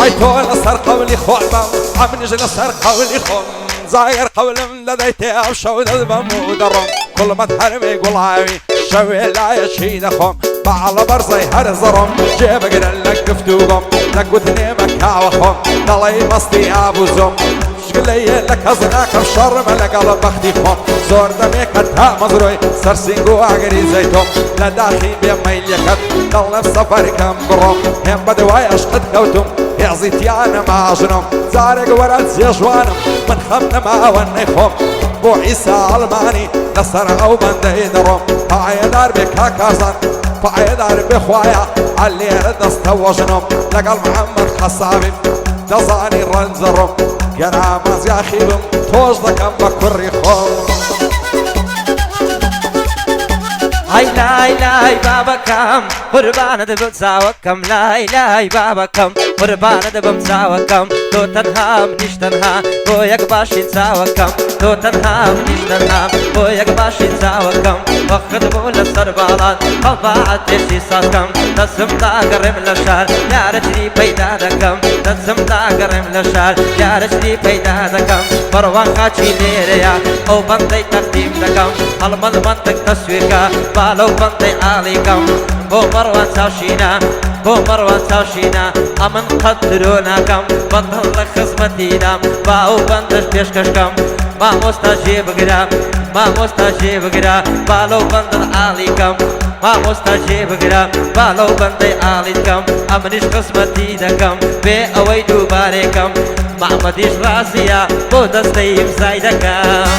عيتو لسر قولي خوما عم نجي لسر قولي خوم زاير قول من لديتي او شود البمود الرم كل ما تحرم يقول عاوي شوي لا يشيد خوم بعلى برزي هرزرم جيب قرن لك كفتوقم لك وثني مكا وخوم ضلي مصدي ابو زوم شقلي لك ازناك بشر ملك على بختي خوم زور دميك هتا مزروي سرسينقو عقري زيتوم لداخي بيميل يكت ضل بسفر كم بروم هم بدواي اشقد كوتم يعزيتي انا ما جنوم زارق ورد زيجوانم من خمنا ما وني خوم بو عيسى الماني نصر او بندي دروم فعيدار بك هكازان فعيدار بخوايا علي رد استوجنوم لقل محمد خصابي دزاني رنزروم قرامز يا خيلم توج دكم بكري خوم هاي لاي لاي بابا كم قربان دبم ساوكم لاي لاي بابا كم قربان دبم ساوكم تو تنها منيش تنها بويك باشين ساوكم تو تنها منيش تنها بويك باشين ساوكم وخد بول السربالات قبعت تشي ساسكم تسم لا قرم لشار يا رجلي بيدا دكم تسم لا قرم لشار يا رجلي بيدا دكم بروان خاچي ليريا او بندي تقديم دكم المن منطق تصويرك بالو بندي عليكم بو مروان ساشينا بو مروان ساشينا امن قدروناكم بطل لك خزمتينا باو بندش بيشكشكم ما مستجيب قرام ما مستجيب قرام بالو بندل عليكم ما مستجيب قرام بالو بندي عليكم امنش خزمتيناكم بي اويدو باريكم ما مديش راسيا بو دستيم زايدكم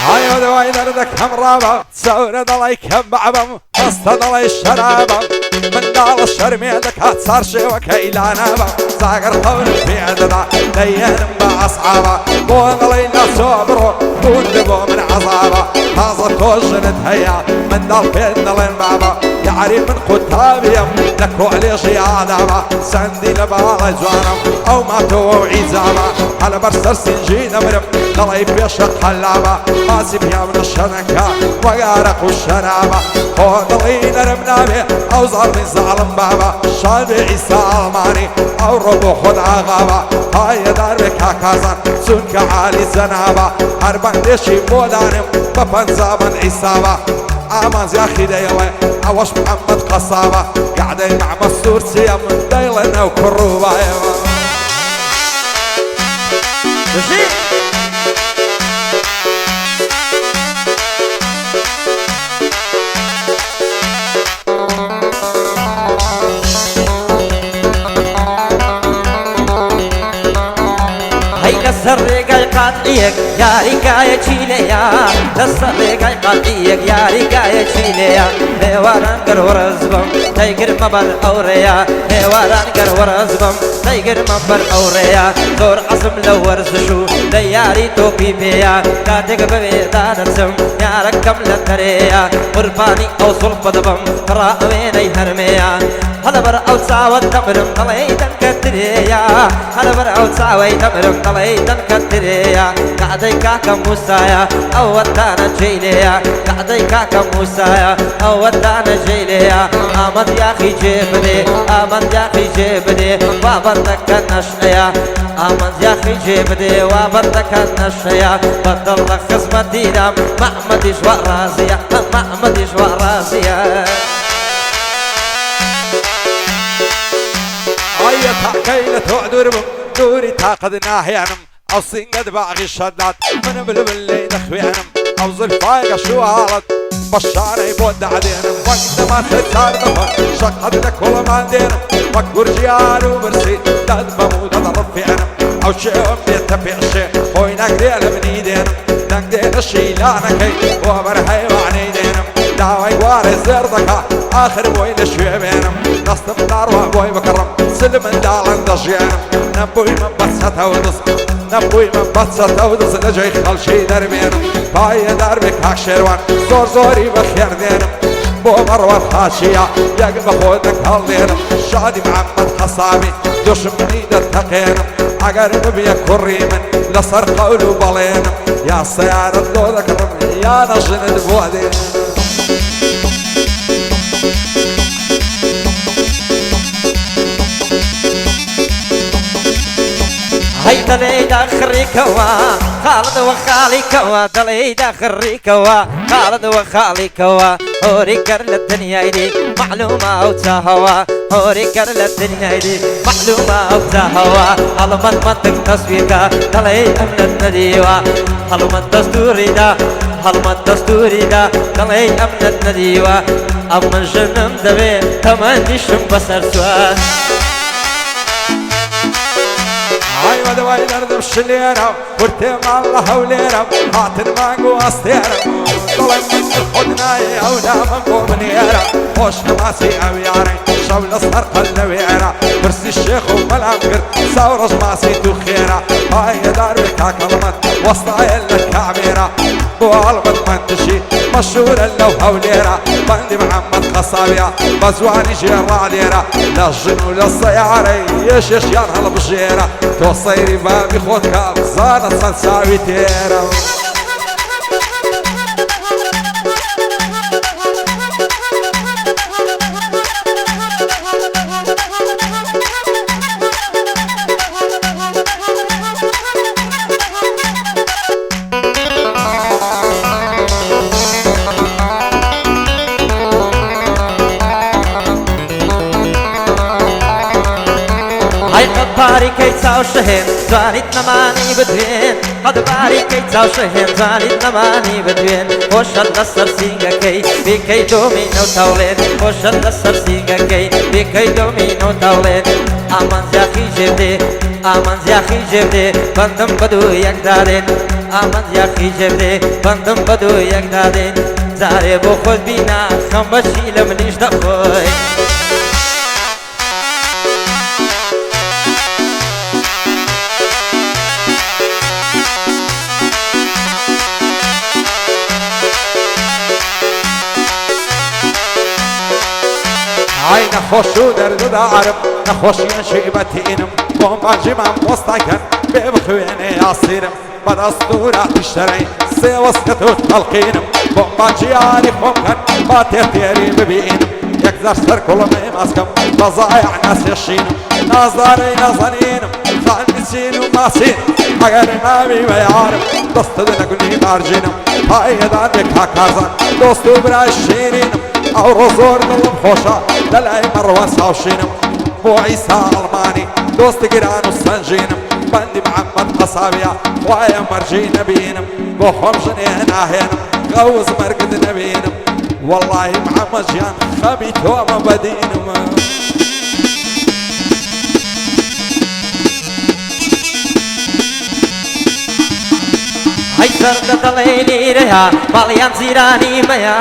هاي دواي دردك هم رابا تسور دلاي كم بعبم قصة دلاي الشرابة من دال الشرميدك هتصار شي وكيلانابا زاقر قول في عددا ديان بأصحابا بو دلاينا صبرو بون دبو من عصابة هازا توجن تهيا من دال بين دلين بابا يعري من قتابيم لكو علي شيادابا سندي لبالا جوانم او ما تو عزابا على برسر سنجين مرم دلاي بيشق حلابا ماسي بيا من الشنكة وقارق والشنابة هو دلين رمنابي او ظلمي ظالم بابا شابي عيسى الماني او ربو خد عغابة هاي داربك هكازان سنك عالي زنابة هربان ديشي بودانم بفنزا من عيسابة آمانز يا أخي ديوي أوش محمد قصابة قاعدين مع مسور سيام ديلنا وكروبة لسرقاي قاطعيك يا ريكايا تشيليا لسرقاي قاطعيك يا ريكايا تشيليا هواران قرور زبم تيقر مبر أوريا هواران قرور زبم تيقر مبر أوريا دور عصم لو ورزشو دياري توبي بيا كاتك ببيدا نسم يا ركم لتريا قرباني أو صلب دبم تراويني هرميا هذا بر أو ساوى تمرم طليدا كتريا هذا بر أو ساوى تمرم طليدا كتريا قعدي كاكا موسايا أو ودانا جيليا قعدي كاكا موسايا أو ودانا جيليا آمد يا أخي جيبني آمد يا أخي جيبني وابدك النشأيا آمد يا أخي جيبني وابدك النشأيا بدل لك خصمتينا محمد جوا راسيا محمد جوا راسيا هيا تحكينا تعدر دوري تاقد ناحيانم او سنقد باغي الشدات من بلبلي نخويانم او زلفايقة شو عالت بشاري بود عدينم وقت ما تتار دفن شقد لك كل ما دينم وكور جيار وبرسي داد بمود اضرب فيانم او شيء بيتفع شيء خوي نقديل من ايدينم نقديل الشي لانكي وبرهي وعني دينم داوي واري زردكا اخر بوي لشوي بينم نصف دار وابوي بكرم سلم دالن دجيانم نبوي من بسة ودس نبوي من بسة ودس لجي خلشي دربينم باي دربك هاك شيروان زور زوري بخير دينم بو مروان خاشية يقب خودك هالدينم شادي محمد خصابي دوش مني دتقينم اگر نبي كريمن لصر قولو بالينم يا سيارة دودك رمي يا نجند بودين خريكوا خالد وخاليكوا دلي خريكوا خالد وخاليكوا هوري كرل الدنيا دي معلومة وتهوى هوري كرل الدنيا دي معلومة وتهوى هلمن منطق تسويقا دلي أمن النديوة هلمن دستوري دا هلمن دستوري دا دلي أمن النديوة أمن جنم دبي تمني شم بسر سوا هاي ودواي دردم شليرة ورتي مع الله وليرة هاتن مانقو أستيرة ظلم من خدنا يونا من قومنيرة خوش نماسي أو ياري شول أصهر قلبيرة برسي الشيخ وملامقر ساورج ماسي تخيرة هاي دار بكا كلمت وسطاي لك كعبيرة بو علمت منتشي مشهور اللوحة وليرة بندي محمد خصابية بزواني جيرة ليرة للجن وللسيارة يش يان هالبجيرة توصيري بابي خودك زانت سنساوي تيرة باري كي تساو شهين زاني نماني بدوين قد باري كي تساو شهين زاني نماني بدوين وش النصر سينغا كي بكي دومينو تولين وش النصر سينغا كي بكي دومينو تولين آمان زياخي جبدي آمان زياخي جبدي بندم بدو يكدادين آمان زياخي جبدي بندم بدو يكدادين زاري بو خود بينا خمبشي لمنيش دخوي هاي نخوشو درد دارم نخوشي شيبتينم بوم جمام وسطاكن ببخويني يصيرم بدستورات الشرعي سيوسكتو تلقينم بوم جياري فمكن باتيرتيري ببينم يكزر سر كل ما ماسكم بضايع ناس يشينم نظري نظنينم خانسين وماسين اگر ما بي بيعرف دست دلقني بارجينم هاي دانك هكازن دوستو براي شيرينم او رزور دلم خوشا دلعي مروان ساوشينم بو عيسى الماني دوست قران وسنجينم بندي محمد قصابيا وايا مرجي نبينم بو خمجني ناهينم غوز مرقد نبينم والله محمد جان خبيت وما بدينم هاي زرد دليلي ريا مليان زيراني ميا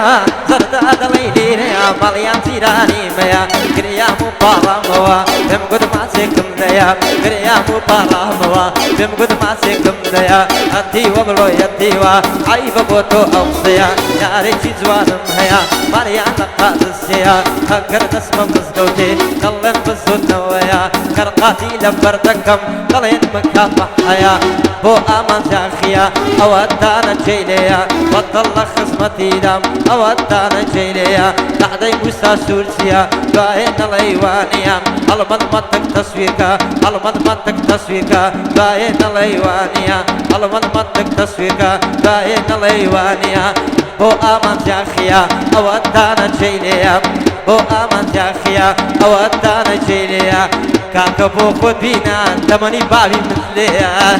زرد دليلي ريا مليان زيراني ميا كريا مبارا موا بم قد ما سيكم ديا كريا مبارا موا بم قد ما سيكم ديا أنتي وملو يديوا عيب بوتو أوصيا يا ريتي زوانم هيا مليان لقاز السيا هكر نسمم بزدوتي كلن بزود نويا كرقاتي لبردكم كلين مكافح حيا بو آمان زاخيا أودانا جيليا بطل خصمتي دم أودانا جيليا لحظي موسى سورسيا باين الأيوانيا المن منطق تسويقا المن منطق تسويقا باين الأيوانيا المن منطق تسويقا باين الأيوانيا بو آمان زاخيا أودانا جيليا بو آمان زاخيا أودانا جيليا كاكبو خود بينا تمني بابي مثليا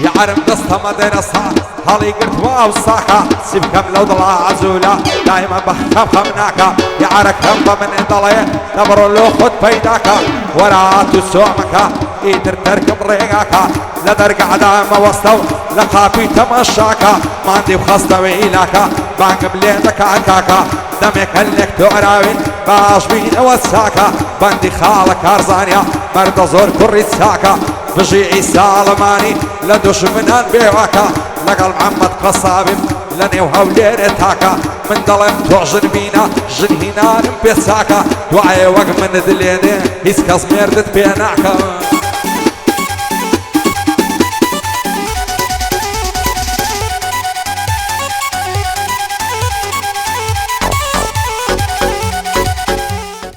يا عرم قصة مدرسة هالي قلت واو ساكا سيبكم لو ضلع عزولة دايما بخم خمناكا يا عرك هم من ضلية نبرو لو خد بيداكا وراتو سومكا ايدر تركب ريقاكا لدرق عدامة وسطو لقابي تمشاكا ما عندي بخصة وإيلاكا بانك بليدك عكاكا دمك هلك تعراوين باش بين وساكا بندي خالك ارزانيا مرد زور كريت ساكا بجي عيسى الماني لدوش منان بيواكا لقل محمد قصابي لني وهولير تاكا من ظلم تعجن بينا جن هنا بيساكا دعي وق من دليني هيس كزميردت بيناكا